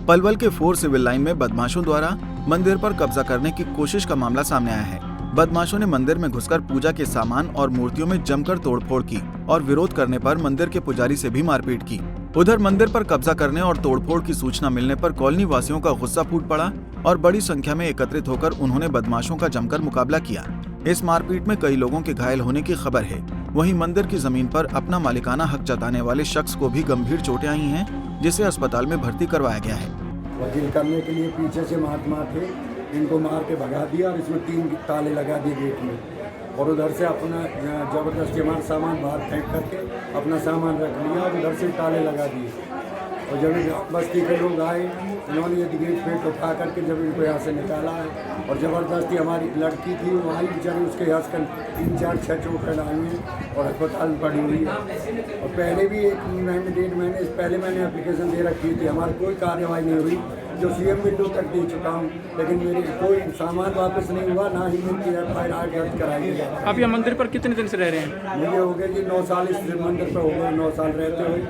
पलवल के 4 civil line में बदमाशों द्वारा मंदिर पर कब्जा करने की कोशिश का मामला सामने आया है। बदमाशों ने मंदिर में घुसकर पूजा के सामान और मूर्तियों में जमकर तोड़फोड़ की और विरोध करने पर मंदिर के पुजारी से भी मारपीट की। उधर मंदिर पर कब्जा करने और तोड़फोड़ की सूचना मिलने पर कॉलोनी वासियों का गुस्सा फूट पड़ा और बड़ी संख्या में एकत्रित होकर उन्होंने बदमाशों का जमकर मुकाबला किया। इस मारपीट में कई लोगों के घायल होने की खबर है। वहीं मंदिर की जमीन पर अपना मालिकाना हक जताने वाले शख्स को भी गंभीर चोटें आई हैं, जिसे अस्पताल में भर्ती करवाया गया है। वकील करने के लिए पीछे से महात्मा थे, इनको मार के भगा दिया और इसमें 3 ताले लगा दिए गेट में और उधर से अपना जबरदस्ती हमारा सामान बाहर फेंक करके अपना सामान रख लिया और उधर से ताले लगा दिए। और जब बस्ती के लोग आए, उन्होंने ये गेट फेंक उठा करके जब इनको यहाँ से निकाला है और ज़बरदस्ती हमारी लड़की थी वहीं बेचारी, उसके यहाँ से 3-4-6 चोटें आई हैं और अस्पताल में पड़ी हुई है। और पहले भी 1 महीने 1.5 महीने पहले मैंने एप्लीकेशन दे रखी थी, हमारी कोई कार्रवाई नहीं हुई, जो CM विंडो तक दे चुका हूँ, लेकिन मेरे कोई सामान वापस नहीं हुआ, ना ही मेरी FIR दर्ज कराई गई। आप यहाँ मंदिर पर कितने दिन से रह रहे हैं? मुझे हो गया जी 9 साल इस मंदिर पर हो गए, 9 साल रहते हुए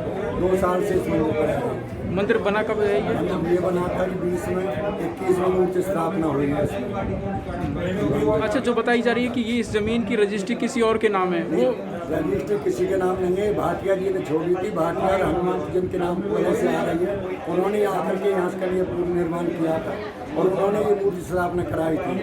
2 साल से इस मंदिर पर रह रहे हैं। मंदिर बना कब है ये बना था 20 में, 21 में मूर्ति स्थापना हुई है इसमें। अच्छा, जो बताई जा रही है कि ये इस जमीन की रजिस्ट्री किसी और के नाम है, वो रजिस्ट्री किसी के नाम नहीं है, भाटिया जी ने छोड़ी थी। भाटिया और हनुमान जिनके नाम पहले से आ रही है, उन्होंने आकर के यहाँ के लिए पूर्ण निर्माण किया था और उन्होंने ये मूर्ति स्थापना कराई थी।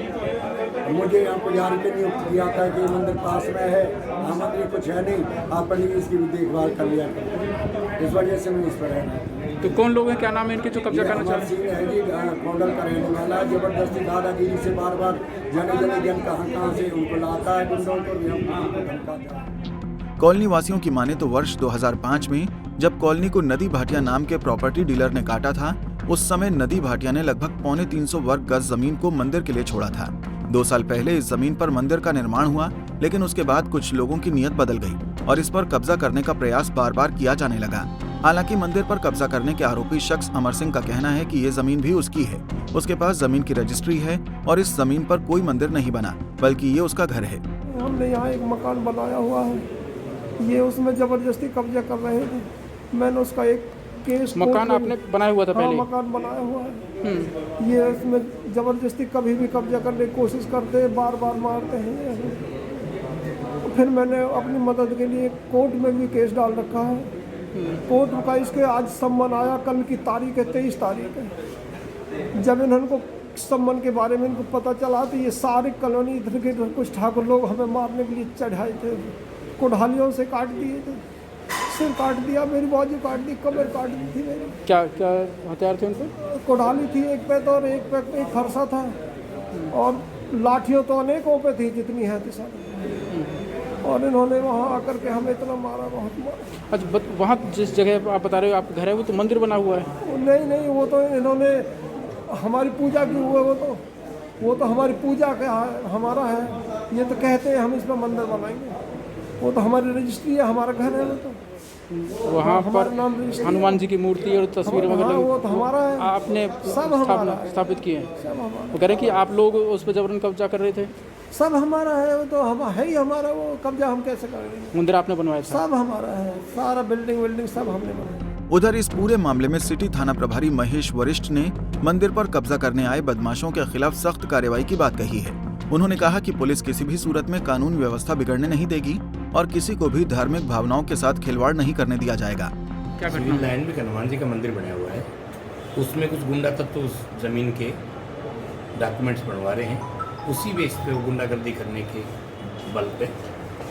मुझे यहाँ पुजारी के नियुक्त किया था कि मंदिर पास में है, आमदनी कुछ है नहीं, आप प्लीज इसकी भी देखभाल कर लिया करें। इस वजह से मैं इस पर रहना। तो कौन लोग हैं, क्या नाम है इनके जो कब्जा करना चाहते हैं? है जी, कौंडल का रहने वाला है, जबरदस्ती दादागिरी से बार बार जन कहाँ से उनको लाता है, गुंडों को भी हमको धमकाता है। कॉलोनी वासियों की माने तो वर्ष 2005 में जब कॉलोनी को नदी भाटिया नाम के प्रॉपर्टी डीलर ने काटा था, उस समय नदी भाटिया ने लगभग 350 वर्ग गज जमीन को मंदिर के लिए छोड़ा था। 2 साल पहले इस जमीन पर मंदिर का निर्माण हुआ, लेकिन उसके बाद कुछ लोगों की नीयत बदल गई और इस पर कब्जा करने का प्रयास बार बार किया जाने लगा। हालांकि मंदिर पर कब्जा करने के आरोपी शख्स अमर सिंह का कहना है कि ये जमीन भी उसकी है, उसके पास जमीन की रजिस्ट्री है और इस जमीन पर कोई मंदिर नहीं बना, बल्कि ये उसका घर है। हमने यहाँ एक मकान बनाया हुआ है, ये उसमें जबरदस्ती कब्जा कर रहे थे। मैंने उसका एक केस मकान आपने बनाया हुआ था पहले? हाँ, मकान बनाया हुआ है। ये उसमें जबरदस्ती कभी भी कब्जा करने की कोशिश करते हैं, बार बार मारते हैं। फिर मैंने अपनी मदद के लिए कोर्ट में भी केस डाल रखा है। कोर्ट का इसके आज सम्मन आया, कल की तारीख है 23 तारीख है। जब इनको सम्मन के बारे में इनको पता चला तो ये सारी कॉलोनी इधर के कुछ ठाकुर लोग हमें मारने के लिए चढ़ाए थे, कुल्हाड़ियों से काट दिए थे, सिर काट दिया, मेरी बाजू काट दी, कमर काट दी थी मेरी। क्या हथियार थे उनके? कुल्हाड़ी थी एक पे तो, और एक पे एक फरसा था और लाठियों तो अनेकों पे थी जितनी है थी सारी। और इन्होंने वहाँ आकर के हमें इतना मारा, बहुत मारा। अच्छा, वहाँ जिस जगह आप बता रहे हो आपका घर है, वो तो मंदिर बना हुआ है? नहीं, वो तो इन्होंने हमारी पूजा की हुई है, वो तो हमारी पूजा का हमारा है। ये तो कहते हैं हम इस पर मंदिर बनाएंगे, वो तो हमारी रजिस्ट्री है, हमारा घर है। वो तो वहाँ पर हनुमान जी की मूर्ति और तस्वीर वगैरह वो तो हमारा है, आपने सब स्थापित किए हैं? सब हमारा। वो कह रहे हैं कि आप लोग उस पर जबरन कब्जा कर रहे थे? सब हमारा है, वो तो हम है ही हमारा, वो कब्जा हम कैसे करेंगे? मंदिर आपने बनवाया था? सब हमारा है, सारा बिल्डिंग सब हमने बनाया। उधर इस पूरे मामले में सिटी थाना प्रभारी महेश वरिष्ठ ने मंदिर पर कब्जा करने आए बदमाशों के खिलाफ सख्त कार्रवाई की बात कही है। उन्होंने कहा कि पुलिस किसी भी सूरत में कानून व्यवस्था बिगड़ने नहीं देगी और किसी को भी धार्मिक भावनाओं के साथ खिलवाड़ नहीं करने दिया जाएगा। क्या सिविल लाइन में हनुमान जी का मंदिर बना हुआ है, उसमें कुछ गुंडा तत्व उस जमीन के डॉक्यूमेंट्स बनवा रहे हैं, उसी बेस पे वो गुंडागर्दी करने के बल पे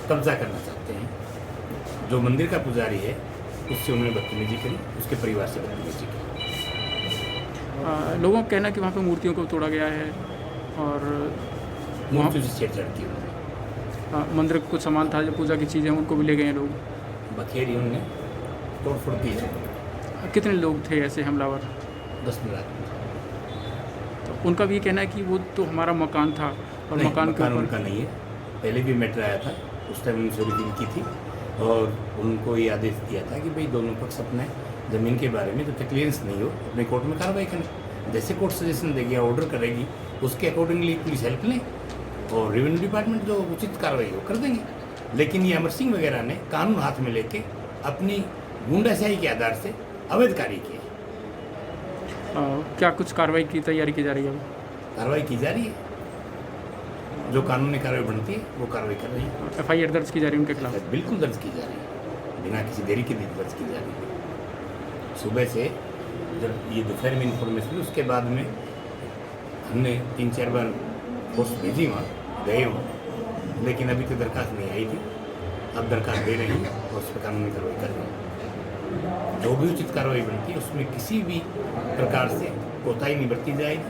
कब्जा करना चाहते हैं। जो मंदिर का पुजारी है उससे उन्होंने बदतमीजी करी, उसके परिवार से बदतमीजी की। लोगों का कहना है कि वहाँ पे मूर्तियों को तोड़ा गया है और मूर्तियों से छेड़छाड़ की उन्होंने। मंदिर का कुछ सामान था, जो पूजा की चीज़ें उनको भी ले गए हैं लोग, बखेरी उन्होंने तोड़फोड़ की है। कितने लोग थे ऐसे हमलावर? 10 लाख। तो उनका भी ये कहना है कि वो तो हमारा मकान था और मकान के ऊपर उनका नहीं है। पहले भी मैटर आया था, उस टाइम उन्होंने चोरी की थी और उनको ये आदेश दिया था कि भाई दोनों पक्ष अपने ज़मीन के बारे में जब तक क्लियरेंस नहीं हो अपने कोर्ट में कार्रवाई करें। जैसे कोर्ट सजेशन देगी या ऑर्डर करेगी उसके अकॉर्डिंगली पुलिस हेल्प लें और रेवेन्यू डिपार्टमेंट जो उचित कार्रवाई हो कर देंगे। लेकिन ये अमर सिंह वगैरह ने कानून हाथ में लेके अपनी गुंडाशाही के आधार से अवैध कार्य किए। क्या कुछ कार्रवाई की तैयारी की जा रही है अभी? कार्रवाई की जा रही है, जो कानूनी कार्रवाई बनती है वो कार्रवाई कर रही है। FIR दर्ज की जा रही है उनके खिलाफ? बिल्कुल दर्ज की जा रही है, बिना किसी देरी के दर्ज की जा रही है। सुबह से जब ये दोपहर में इन्फॉर्मेशन हुई उसके बाद में हमने 3-4 बार पोस्ट भेजी, वहाँ गए वहाँ, लेकिन अभी तो दरखास्त नहीं आई थी। अब दरखास्त दे रही है और उस पर कानूनी कार्रवाई कर रही है। जो भी उचित कार्रवाई बनती है उसमें किसी भी प्रकार से कोताही नहीं बरती जाएगी,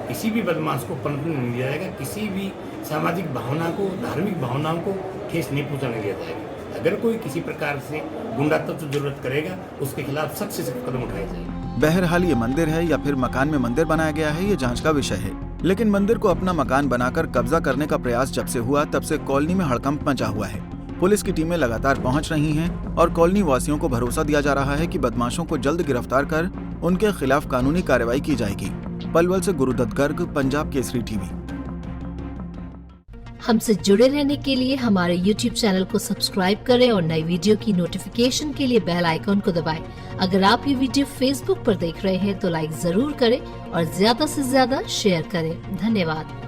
किसी भी बदमाश को पनपने नहीं दिया जाएगा, किसी भी सामाजिक भावना को, धार्मिक भावनाओं को ठेस नहीं पहुँचाने दिया जाएगा। अगर कोई किसी प्रकार से गुंडा तत्व जरूरत करेगा उसके खिलाफ सख्त से सख्त कदम उठाए जाएंगे। बहरहाल ये मंदिर है या फिर मकान में मंदिर बनाया गया है, ये जांच का विषय है। लेकिन मंदिर को अपना मकान बनाकर कब्जा करने का प्रयास जब से हुआ तब से कॉलोनी में हड़कंप मचा हुआ है। पुलिस की टीमें लगातार पहुंच रही हैं और कॉलोनी वासियों को भरोसा दिया जा रहा है कि बदमाशों को जल्द गिरफ्तार कर उनके खिलाफ कानूनी कार्रवाई की जाएगी। पलवल से गुरुदत्त गर्ग, पंजाब केसरी टीवी। हमसे जुड़े रहने के लिए हमारे YouTube चैनल को सब्सक्राइब करें और नई वीडियो की नोटिफिकेशन के लिए बेल आइकॉन को दबाएं। अगर आप ये वीडियो Facebook पर देख रहे हैं तो लाइक जरूर करें और ज्यादा से ज्यादा शेयर करें। धन्यवाद।